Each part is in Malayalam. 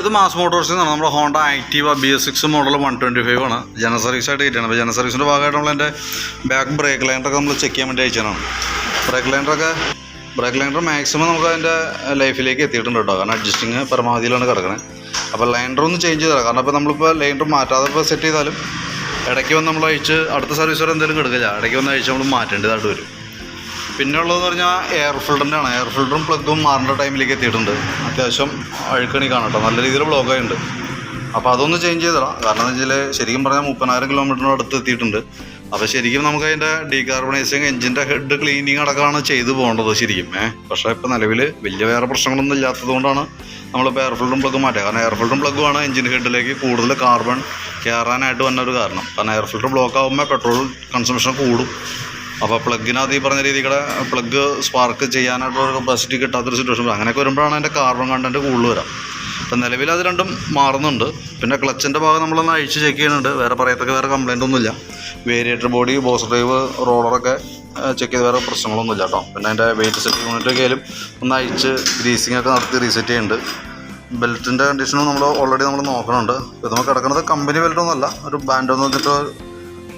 ഇത് മാസ് മോട്ടോഴ്സിൽ നിന്നാണ്. നമ്മുടെ ഹോണ്ട ആക്റ്റീവ BS6 മോഡൽ 125 ആണ്. ജനറൽ സർവീസ് ആയിട്ട് കിട്ടിയാണ്. അപ്പോൾ ജനറൽ സർവീസിൻ്റെ ഭാഗമായിട്ട് നമ്മളതിൻ്റെ ബാക്ക് ബ്രേക്ക് ലൈനറൊക്കെ നമ്മൾ ചെക്ക് ചെയ്യാൻ വേണ്ടി അയച്ചതാണ്. ബ്രേക്ക് ലൈനർ മാക്സിമം നമുക്ക് അതിൻ്റെ ലൈഫിലേക്ക് എത്തിയിട്ടുണ്ട് കേട്ടോ. കാരണം അഡ്ജസ്റ്റിങ് പരമാവധിയിലാണ് കിടക്കുന്നത്. അപ്പോൾ ലൈനർ ഒന്ന് ചേഞ്ച് ചെയ്ത് തരാം. കാരണം ഇപ്പോൾ നമ്മളിപ്പോൾ ലൈനർ മാറ്റാതെ ഇപ്പോൾ സെറ്റ് ചെയ്താലും ഇടയ്ക്ക് വന്ന് നമ്മൾ അയച്ച് അടുത്ത സർവീസ് വരെ എന്തെങ്കിലും കിടക്കില്ല. ഇടയ്ക്ക് വന്ന് അയച്ച് നമ്മൾ മാറ്റേണ്ടതായിട്ട് വരും. പിന്നെ ഉള്ളതെന്ന് പറഞ്ഞാൽ എയർ ഫിൽറ്ററിൻ്റെ ആണ്. എയർ ഫിൽറ്ററും പ്ലഗും മാറേണ്ട ടൈമിലേക്ക് എത്തിയിട്ടുണ്ട്. അത്യാവശ്യം അഴുക്കണി കാണാം കേട്ടോ. നല്ല രീതിയിൽ ബ്ലോക്കായിട്ടുണ്ട്. അപ്പോൾ അതൊന്ന് ചേഞ്ച് ചെയ്ത് തരാം. കാരണം എന്ന് വെച്ചാൽ ശരിക്കും പറഞ്ഞാൽ 30,000 കിലോമീറ്ററിന് അടുത്ത് എത്തിയിട്ടുണ്ട്. അപ്പോൾ ശരിക്കും നമുക്ക് അതിൻ്റെ ഡീകാർബണൈസിങ് എഞ്ചിൻ്റെ ഹെഡ് ക്ലീനിങ് അടക്കമാണ് ചെയ്തു പോകേണ്ടത് ശരിക്കും. പക്ഷേ ഇപ്പോൾ നിലവിൽ വലിയ വേറെ പ്രശ്നങ്ങളൊന്നും ഇല്ലാത്തത് കൊണ്ടാണ് നമ്മളിപ്പോൾ എയർ ഫിൽറ്ററും പ്ലഗും മാറ്റുക. കാരണം എയർ ഫിൽറ്ററും പ്ലഗുമാണ് എഞ്ചിൻ ഹെഡിലേക്ക് കൂടുതൽ കാർബൺ കയറാനായിട്ട് വന്നൊരു കാരണം. കാരണം എയർ ഫിൽറ്റർ ബ്ലോക്ക് ആകുമ്പോൾ പെട്രോൾ കൺസംഷൻ കൂടും. അപ്പോൾ പ്ലഗിനകത്ത് ഈ പറഞ്ഞ രീതിയുടെ പ്ലഗ് സ്പാർക്ക് ചെയ്യാനായിട്ടുള്ള കപ്പാസിറ്റി കിട്ടാത്തൊരു സിറ്റുവേഷൻ അങ്ങനെയൊക്കെ വരുമ്പോഴാണ് അതിൻ്റെ കാർബൺ കണ്ടൻറ്റ് കൂടുതൽ വരാം. അപ്പം നിലവിൽ അത് രണ്ടും മാറുന്നുണ്ട്. പിന്നെ ക്ലച്ചിൻ്റെ ഭാഗം നമ്മളൊന്ന് അഴിച്ച് ചെക്ക് ചെയ്യുന്നുണ്ട്. വേറെ പറയത്തൊക്കെ വേറെ കംപ്ലയിൻ്റ് ഒന്നുമില്ല. വേരിയേറ്റർ ബോഡി, ബോസ് ഡ്രൈവ്, റോളറൊക്കെ ചെക്ക് ചെയ്ത് വേറെ പ്രശ്നങ്ങളൊന്നുമില്ല കേട്ടോ. പിന്നെ അതിൻ്റെ വെയിറ്റ് സെറ്റ് യൂണിറ്റൊക്കെ ആയാലും ഒന്ന് അഴിച്ച് ഗ്രീസിംഗ് ഒക്കെ നടത്തി റീസെറ്റ് ചെയ്യുന്നുണ്ട്. ബെൽറ്റിൻ്റെ കണ്ടീഷനും നമ്മൾ ഓൾറെഡി നമ്മൾ നോക്കുന്നുണ്ട്. ഇത് നമുക്ക് കിടക്കുന്നത് കമ്പനി ബെൽറ്റൊന്നുമല്ല, ഒരു ബാൻഡ് എന്ന് വെച്ചിട്ട്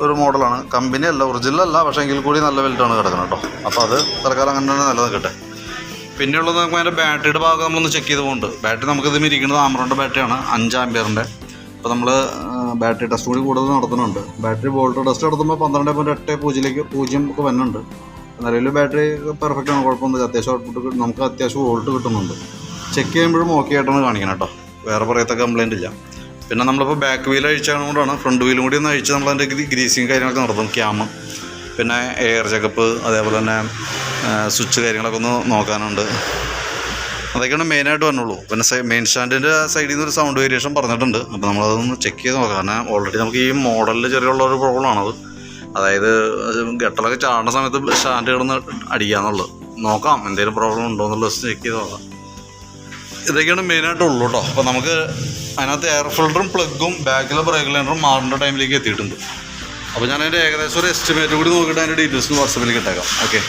ഒരു മോഡലാണ്. കമ്പനി അല്ല, ഒറിജിനൽ അല്ല, പക്ഷേ എങ്കിൽ കൂടി നല്ല ബെൽറ്റാണ് കിടക്കുന്നത് കേട്ടോ. അപ്പോൾ അത് തൽക്കാലം അങ്ങനെ തന്നെ നല്ലത് കിട്ടെ. പിന്നെയുള്ളത് നമുക്ക് അതിൻ്റെ ബാറ്ററിയുടെ ഭാഗം നമ്മളൊന്ന് ചെക്ക് ചെയ്ത് പോകുന്നുണ്ട്. ബാറ്ററി നമുക്കിത് ഇരിക്കുന്നത് ആമറോണിൻ്റെ ബാറ്ററിയാണ്, 5 ആമ്പിയറിൻ്റെ. അപ്പോൾ നമ്മൾ ബാറ്ററി ടെസ്റ്റ് കൂടി കൂടുതൽ നടത്തുന്നുണ്ട്. ബാറ്ററി വോൾട്ട് ടെസ്റ്റ് നടത്തുമ്പോൾ 12.80 ഒക്കെ വരുന്നുണ്ട്. നിലവിൽ ബാറ്ററി പെർഫെക്റ്റ് ആണ്, കുഴപ്പമൊന്നുമില്ല. അത്യാവശ്യം ഔട്ട്പുട്ട് നമുക്ക് അത്യാവശ്യം വോൾട്ട് കിട്ടുന്നുണ്ട്. ചെക്ക് ചെയ്യുമ്പോഴും ഓക്കെ ആയിട്ടാണ് കാണിക്കണം കേട്ടോ. വേറെ പറയത്ത കംപ്ലയിൻ്റ് ഇല്ല. പിന്നെ നമ്മളിപ്പോൾ ബാക്ക് വീൽ അഴിച്ചുകൊണ്ടാണ് ഫ്രണ്ട് വീലും കൂടി ഒന്ന് അഴിച്ച് നമ്മളതിൻ്റെ ഗ്രീസിങ് കാര്യങ്ങളൊക്കെ നടത്തും. ക്യാമ്, പിന്നെ എയർ ചെക്കപ്പ്, അതേപോലെ തന്നെ സ്വിച്ച് കാര്യങ്ങളൊക്കെ ഒന്ന് നോക്കാനുണ്ട്. അതൊക്കെയാണ് മെയിനായിട്ട് വന്നുള്ളൂ. പിന്നെ മെയിൻ സ്റ്റാൻഡിൻ്റെ സൈഡിൽ നിന്ന് ഒരു സൗണ്ട് വേരിയേഷൻ പറഞ്ഞിട്ടുണ്ട്. അപ്പോൾ നമ്മളതൊന്ന് ചെക്ക് ചെയ്ത് നോക്കാം. കാരണം ഓൾറെഡി നമുക്ക് ഈ മോഡലിൽ ചെറിയുള്ളൊരു പ്രോബ്ലമാണത്. അതായത് ഗട്ടലൊക്കെ ചാടുന്ന സമയത്ത് സ്റ്റാൻഡ് കിടന്ന് അടിക്കാന്നുള്ളത്. നോക്കാം എന്തെങ്കിലും പ്രോബ്ലം ഉണ്ടോ എന്നുള്ളത് ചെക്ക് ചെയ്ത് നോക്കാം. ഇതൊക്കെയാണ് മെയിനായിട്ടുള്ളൂ കേട്ടോ. അപ്പോൾ നമുക്ക് അതിനകത്ത് എയർ ഫിൽറ്ററും പ്ലഗും ബാക്കിലെ ബ്രേക്ക് ലൈനറും മാറേണ്ട ടൈമിലേക്ക് എത്തിയിട്ടുണ്ട്. അപ്പോൾ ഞാൻ അതിൻ്റെ ഏകദേശം ഒരു എസ്റ്റിമേറ്റ് കൂടി നോക്കിയിട്ട് അതിൻ്റെ ഡീറ്റെയിൽസ് വാട്സപ്പിലേക്ക് ഇട്ടേക്കാം. ഓക്കെ.